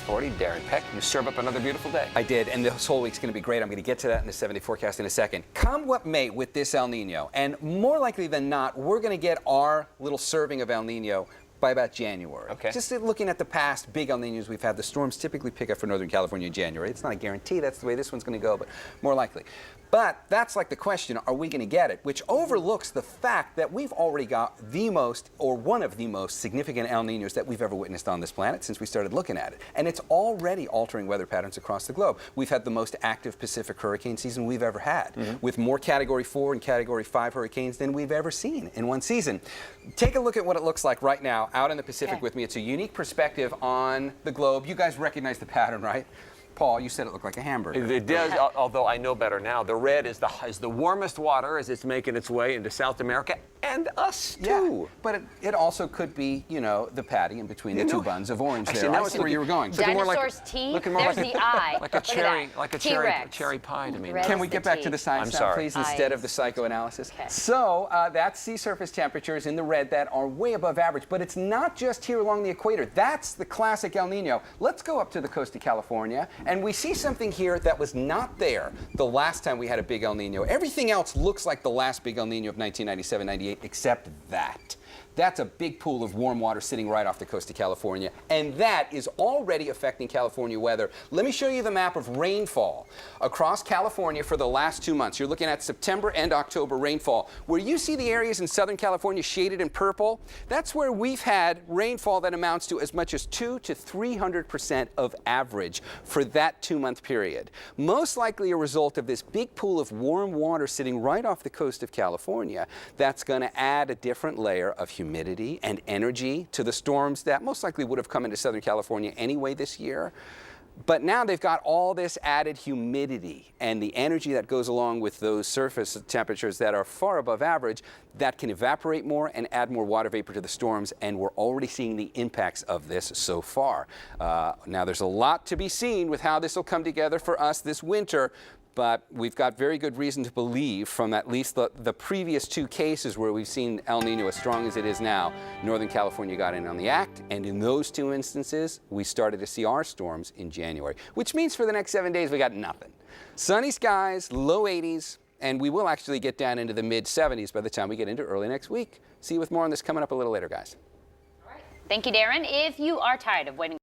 40, Darren Peck, you serve up another beautiful day. I did, and this whole week's going to be great. I'm going to get to that in the 70 forecast in a second. Come what may with this El Nino, and more likely than not, we're going to get our little serving of El Nino by about January. Okay. Just looking at the past big El Ninos we've had, the storms typically pick up for Northern California in January. It's not a guarantee that's the way this one's going to go, but more likely. But that's like the question, are we going to get it? Which overlooks the fact that we've already got the most, or one of the most significant El Ninos that we've ever witnessed on this planet since we started looking at it. And it's already altering weather patterns across the globe. We've had the most active Pacific hurricane season we've ever had, with more Category 4 and Category 5 hurricanes than we've ever seen in one season. Take a look at what it looks like right now out in the Pacific with me. It's a unique perspective on the globe. You guys recognize the pattern, right? Paul, you said it looked like a hamburger. It does, although I know better now. The red is the warmest water as it's making its way into South America and us too. Yeah, but it also could be, you know, the patty in between the two buns of orange there. I see where you were going. Dinosaur's teeth. There's the eye. Like a cherry pie to me. Can we get back to the science now, please, instead of the psychoanalysis? Okay. So that's sea surface temperatures in the red that are way above average, but it's not just here along the equator. That's the classic El Nino. Let's go up to the coast of California, and we see something here that was not there the last time we had a big El Nino. Everything else looks like the last big El Nino of 1997-98, except that. That's a big pool of warm water sitting right off the coast of California, and that is already affecting California weather. Let me show you the map of rainfall across California for the last 2 months. You're looking at September and October rainfall. Where you see the areas in Southern California shaded in purple, that's where we've had rainfall that amounts to as much as 200% to 300% of average for that 2-month period. Most likely a result of this big pool of warm water sitting right off the coast of California that's going to add a different layer of humidity and energy to the storms that most likely would have come into Southern California anyway this year. But now they've got all this added humidity and the energy that goes along with those surface temperatures that are far above average that can evaporate more and add more water vapor to the storms, and we're already seeing the impacts of this so far. Now there's a lot to be seen with how this will come together for us this winter, but we've got very good reason to believe from at least the previous 2 cases where we've seen El Nino as strong as it is now, Northern California got in on the act, and in those 2 instances, we started to see our storms in January, which means for the next 7 days, we got nothing. Sunny skies, low 80s, and we will actually get down into the mid 70s by the time we get into early next week. See you with more on this coming up a little later, guys. All right. Thank you, Darren. If you are tired of waiting